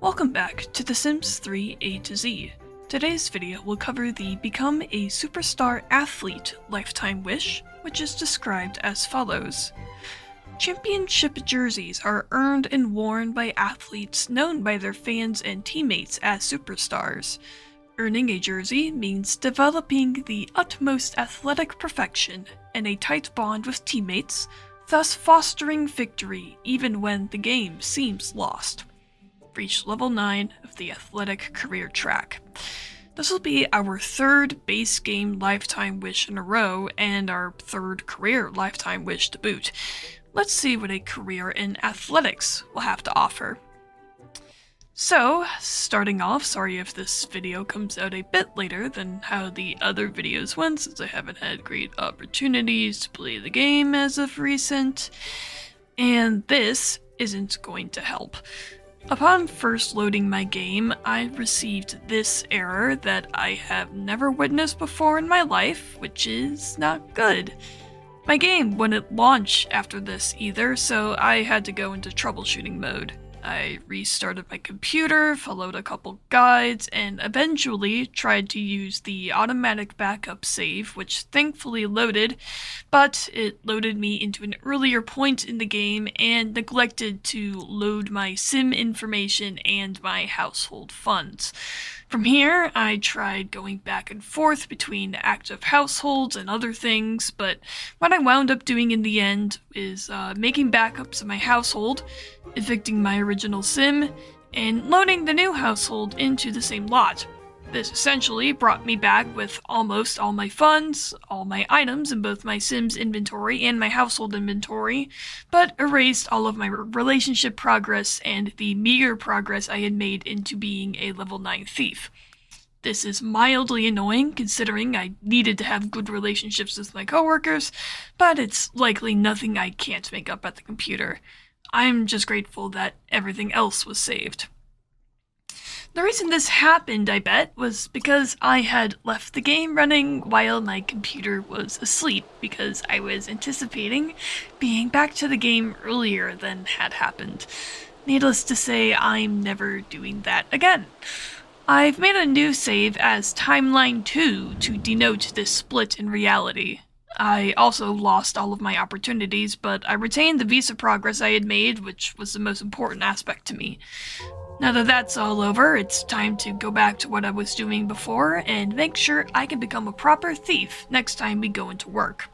Welcome back to The Sims 3 A to Z. Today's video will cover the Become a Superstar Athlete lifetime wish, which is described as follows. Championship jerseys are earned and worn by athletes known by their fans and teammates as superstars. Earning a jersey means developing the utmost athletic perfection and a tight bond with teammates, thus fostering victory even when the game seems lost. Reach level 9 of the athletic career track. This will be our third base game lifetime wish in a row and our third career lifetime wish to boot. Let's see what a career in athletics will have to offer. So, starting off, sorry if this video comes out a bit later than how the other videos went, since I haven't had great opportunities to play the game as of recent, and this isn't going to help. Upon first loading my game, I received this error that I have never witnessed before in my life, which is not good. My game wouldn't launch after this either, so I had to go into troubleshooting mode. I restarted my computer, followed a couple guides, and eventually tried to use the automatic backup save, which thankfully loaded, but it loaded me into an earlier point in the game and neglected to load my sim information and my household funds. From here, I tried going back and forth between active households and other things, but what I wound up doing in the end is making backups of my household, evicting my original sim, and loading the new household into the same lot. This essentially brought me back with almost all my funds, all my items in both my Sims inventory and my household inventory, but erased all of my relationship progress and the meager progress I had made into being a level 9 thief. This is mildly annoying considering I needed to have good relationships with my coworkers, but it's likely nothing I can't make up at the computer. I'm just grateful that everything else was saved. The reason this happened, I bet, was because I had left the game running while my computer was asleep, because I was anticipating being back to the game earlier than had happened. Needless to say, I'm never doing that again. I've made a new save as Timeline 2 to denote this split in reality. I also lost all of my opportunities, but I retained the visa progress I had made, which was the most important aspect to me. Now that that's all over, it's time to go back to what I was doing before and make sure I can become a proper thief next time we go into work.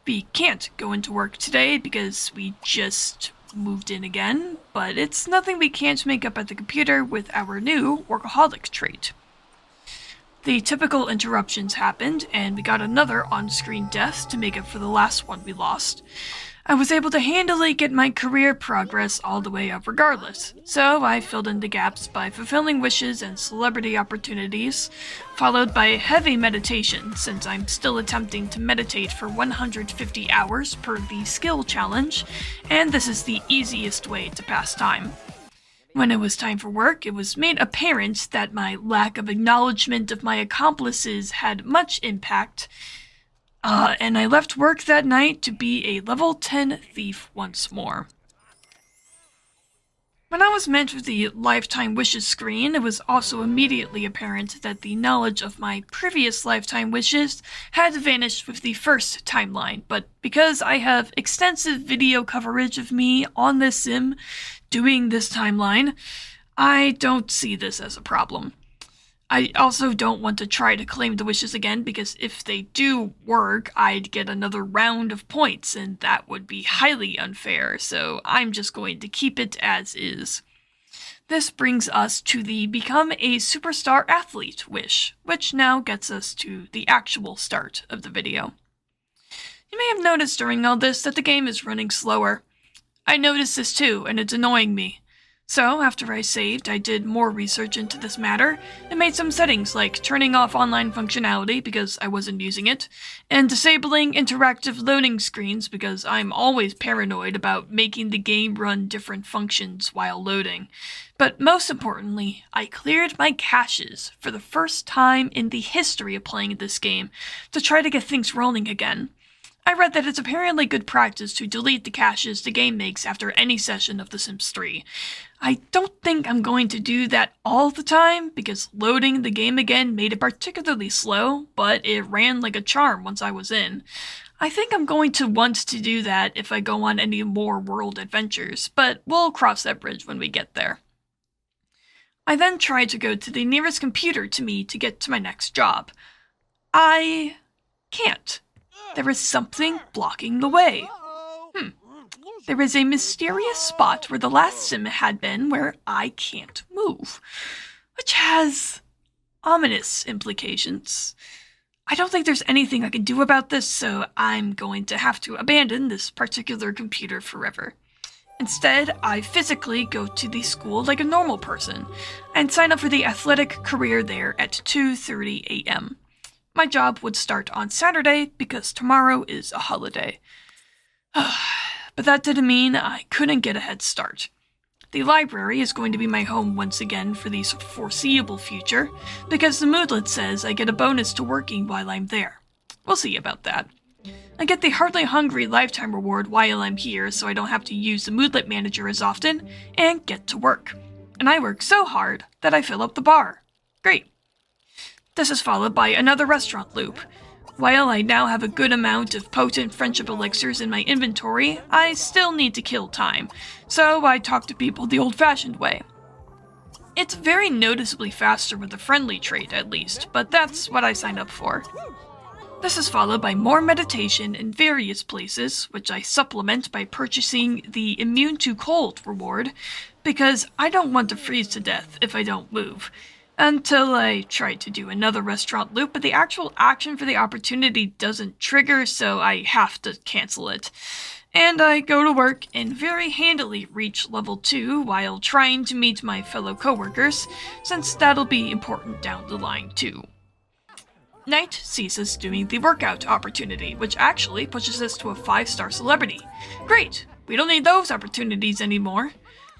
We can't go into work today because we just moved in again, but it's nothing we can't make up at the computer with our new Workaholic trait. The typical interruptions happened, and we got another on-screen death to make up for the last one we lost. I was able to handily get my career progress all the way up regardless, so I filled in the gaps by fulfilling wishes and celebrity opportunities, followed by heavy meditation since I'm still attempting to meditate for 150 hours per the skill challenge, and this is the easiest way to pass time. When it was time for work, it was made apparent that my lack of acknowledgement of my accomplices had much impact, and I left work that night to be a level 10 thief once more. When I was met with the Lifetime Wishes screen, it was also immediately apparent that the knowledge of my previous lifetime wishes had vanished with the first timeline, but because I have extensive video coverage of me on this sim doing this timeline, I don't see this as a problem. I also don't want to try to claim the wishes again because if they do work, I'd get another round of points and that would be highly unfair, so I'm just going to keep it as is. This brings us to the Become a Superstar Athlete wish, which now gets us to the actual start of the video. You may have noticed during all this that the game is running slower. I noticed this too, and it's annoying me. So, after I saved, I did more research into this matter, and made some settings like turning off online functionality because I wasn't using it, and disabling interactive loading screens because I'm always paranoid about making the game run different functions while loading. But most importantly, I cleared my caches for the first time in the history of playing this game to try to get things rolling again. I read that it's apparently good practice to delete the caches the game makes after any session of The Sims 3. I don't think I'm going to do that all the time, because loading the game again made it particularly slow, but it ran like a charm once I was in. I think I'm going to want to do that if I go on any more world adventures, but we'll cross that bridge when we get there. I then tried to go to the nearest computer to me to get to my next job. I can't. There is something blocking the way. There is a mysterious spot where the last sim had been where I can't move, which has ominous implications. I don't think there's anything I can do about this, so I'm going to have to abandon this particular computer forever. Instead, I physically go to the school like a normal person and sign up for the athletic career there at 2:30 a.m. My job would start on Saturday because tomorrow is a holiday. But that didn't mean I couldn't get a head start. The library is going to be my home once again for the foreseeable future, because the moodlet says I get a bonus to working while I'm there. We'll see about that. I get the Hardly Hungry lifetime reward while I'm here, so I don't have to use the moodlet manager as often, and get to work. And I work so hard that I fill up the bar. Great. This is followed by another restaurant loop. While I now have a good amount of potent friendship elixirs in my inventory, I still need to kill time, so I talk to people the old-fashioned way. It's very noticeably faster with the friendly trait, at least, but that's what I signed up for. This is followed by more meditation in various places, which I supplement by purchasing the Immune to Cold reward, because I don't want to freeze to death if I don't move. Until I try to do another restaurant loop, but the actual action for the opportunity doesn't trigger, so I have to cancel it. And I go to work and very handily reach level 2 while trying to meet my fellow coworkers, since that'll be important down the line too. Night sees us doing the workout opportunity, which actually pushes us to a 5-star celebrity. Great! We don't need those opportunities anymore.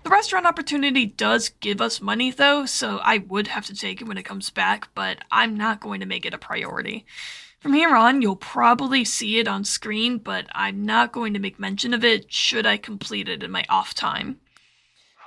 The restaurant opportunity does give us money though, so I would have to take it when it comes back, but I'm not going to make it a priority. From here on, you'll probably see it on screen, but I'm not going to make mention of it should I complete it in my off time.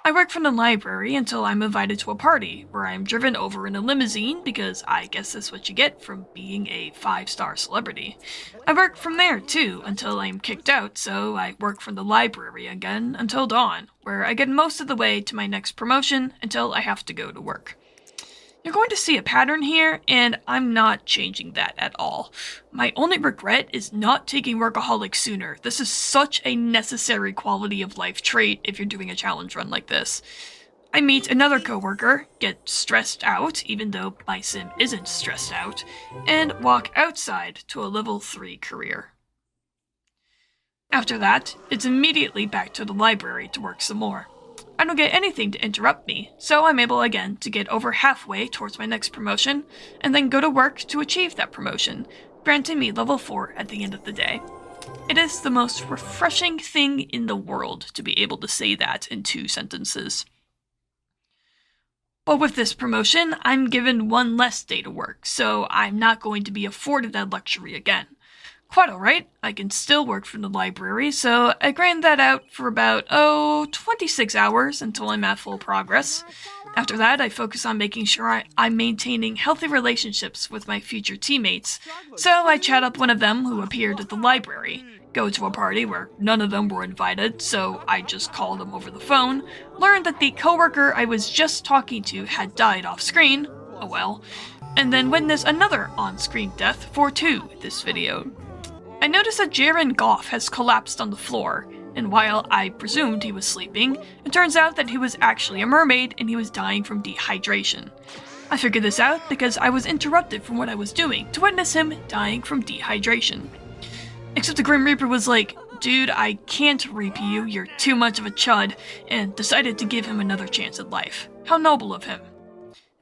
I work from the library until I'm invited to a party, where I'm driven over in a limousine because I guess that's what you get from being a 5-star celebrity. I work from there too until I'm kicked out, so I work from the library again until dawn, where I get most of the way to my next promotion until I have to go to work. You're going to see a pattern here, and I'm not changing that at all. My only regret is not taking Workaholic sooner. This is such a necessary quality of life trait if you're doing a challenge run like this. I meet another coworker, get stressed out, even though my sim isn't stressed out, and walk outside to a level 3 career. After that, it's immediately back to the library to work some more. I don't get anything to interrupt me, so I'm able again to get over halfway towards my next promotion, and then go to work to achieve that promotion, granting me level 4 at the end of the day. It is the most refreshing thing in the world to be able to say that in 2 sentences. But with this promotion, I'm given 1 less day to work, so I'm not going to be afforded that luxury again. Quite alright, I can still work from the library, so I grind that out for about, 26 hours until I'm at full progress. After that, I focus on making sure I'm maintaining healthy relationships with my future teammates, so I chat up one of them who appeared at the library, go to a party where none of them were invited, so I just called them over the phone, learned that the coworker I was just talking to had died off screen, oh well, and then witness another on-screen death for 2 this video. I noticed that Jaren Goff has collapsed on the floor, and while I presumed he was sleeping, it turns out that he was actually a mermaid and he was dying from dehydration. I figured this out because I was interrupted from what I was doing to witness him dying from dehydration. Except the Grim Reaper was like, "Dude, I can't reap you, you're too much of a chud," and decided to give him another chance at life. How noble of him.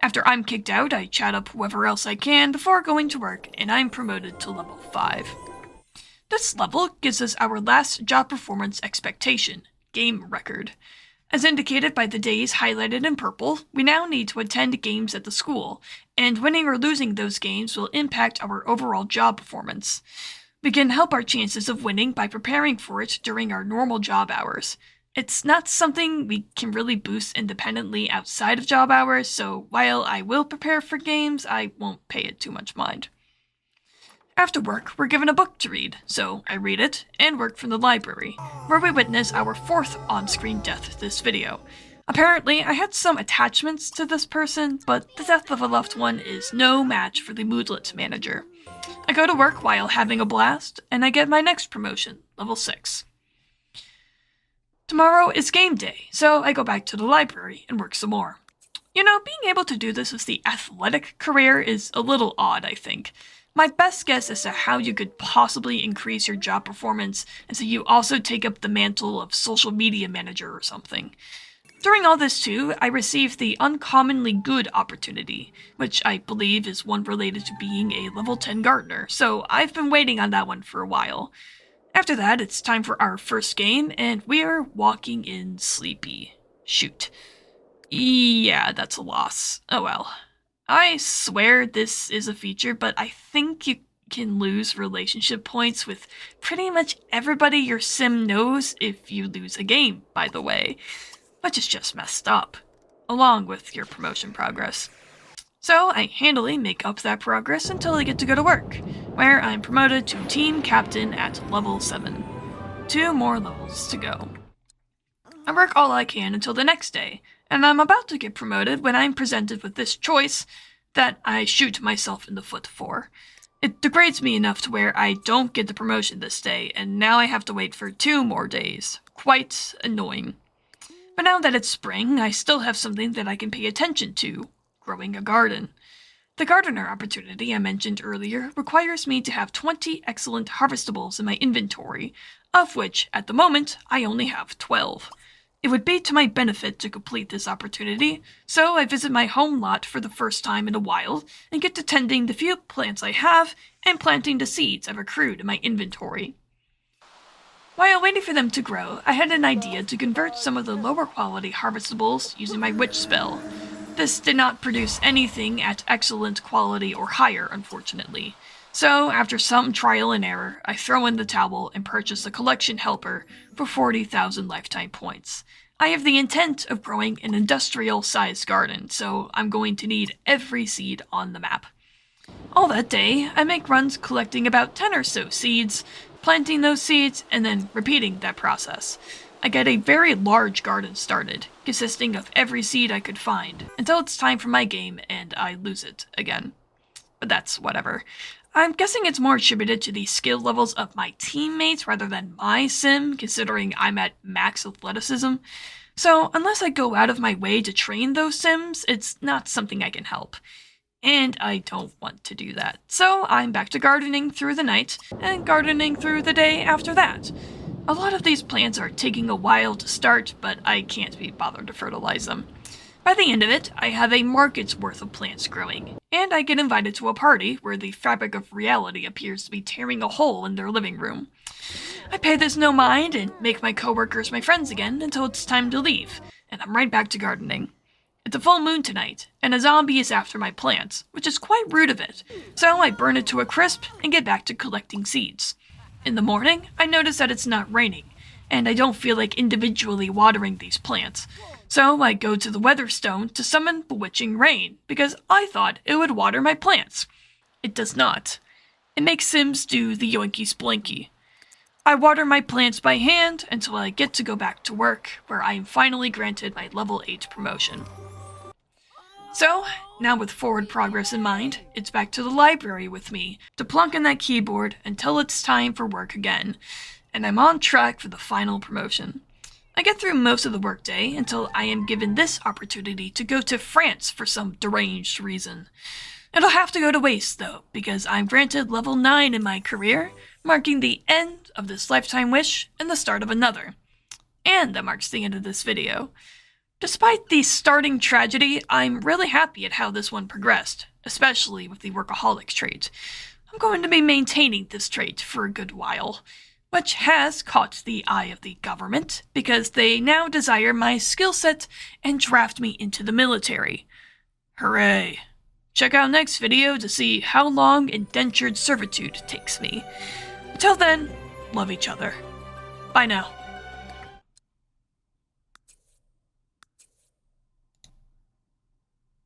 After I'm kicked out, I chat up whoever else I can before going to work, and I'm promoted to level 5. This level gives us our last job performance expectation, game record. As indicated by the days highlighted in purple, we now need to attend games at the school, and winning or losing those games will impact our overall job performance. We can help our chances of winning by preparing for it during our normal job hours. It's not something we can really boost independently outside of job hours, so while I will prepare for games, I won't pay it too much mind. After work, we're given a book to read, so I read it and work from the library, where we witness our 4th on-screen death this video. Apparently, I had some attachments to this person, but the death of a loved one is no match for the moodlet manager. I go to work while having a blast, and I get my next promotion, level 6. Tomorrow is game day, so I go back to the library and work some more. You know, being able to do this as the athletic career is a little odd, I think. My best guess as to how you could possibly increase your job performance is that you also take up the mantle of social media manager or something. During all this too, I received the uncommonly good opportunity, which I believe is one related to being a level 10 gardener, so I've been waiting on that one for a while. After that, it's time for our first game, and we are walking in sleepy. Shoot. Yeah, that's a loss. Oh well. I swear this is a feature, but I think you can lose relationship points with pretty much everybody your sim knows if you lose a game, by the way. Which is just messed up, along with your promotion progress. So I handily make up that progress until I get to go to work, where I'm promoted to team captain at level 7. 2 more levels to go. I work all I can until the next day, and I'm about to get promoted when I'm presented with this choice that I shoot myself in the foot for. It degrades me enough to where I don't get the promotion this day, and now I have to wait for 2 more days. Quite annoying. But now that it's spring, I still have something that I can pay attention to. Growing a garden. The gardener opportunity I mentioned earlier requires me to have 20 excellent harvestables in my inventory, of which, at the moment, I only have 12. It would be to my benefit to complete this opportunity, so I visit my home lot for the first time in a while and get to tending the few plants I have and planting the seeds I've accrued in my inventory. While waiting for them to grow, I had an idea to convert some of the lower quality harvestables using my witch spell. This did not produce anything at excellent quality or higher, unfortunately. So, after some trial and error, I throw in the towel and purchase a collection helper for 40,000 lifetime points. I have the intent of growing an industrial-sized garden, so I'm going to need every seed on the map. All that day, I make runs collecting about 10 or so seeds, planting those seeds, and then repeating that process. I get a very large garden started, consisting of every seed I could find, until it's time for my game and I lose it again. But that's whatever. I'm guessing it's more attributed to the skill levels of my teammates rather than my sim, considering I'm at max athleticism. So unless I go out of my way to train those sims, it's not something I can help. And I don't want to do that. So I'm back to gardening through the night, and gardening through the day after that. A lot of these plants are taking a while to start, but I can't be bothered to fertilize them. By the end of it, I have a market's worth of plants growing, and I get invited to a party where the fabric of reality appears to be tearing a hole in their living room. I pay this no mind and make my coworkers my friends again until it's time to leave, and I'm right back to gardening. It's a full moon tonight, and a zombie is after my plants, which is quite rude of it, so I burn it to a crisp and get back to collecting seeds. In the morning, I notice that it's not raining, and I don't feel like individually watering these plants, so I go to the weather stone to summon bewitching rain, because I thought it would water my plants. It does not. It makes Sims do the yoinky splinky. I water my plants by hand until I get to go back to work, where I am finally granted my level 8 promotion. So, now with forward progress in mind, it's back to the library with me to plunk on that keyboard until it's time for work again, and I'm on track for the final promotion. I get through most of the workday until I am given this opportunity to go to France for some deranged reason. It'll have to go to waste though, because I'm granted level 9 in my career, marking the end of this lifetime wish and the start of another. And that marks the end of this video. Despite the starting tragedy, I'm really happy at how this one progressed, especially with the Workaholic trait. I'm going to be maintaining this trait for a good while, which has caught the eye of the government, because they now desire my skill set and draft me into the military. Hooray! Check out next video to see how long indentured servitude takes me. Until then, love each other. Bye now.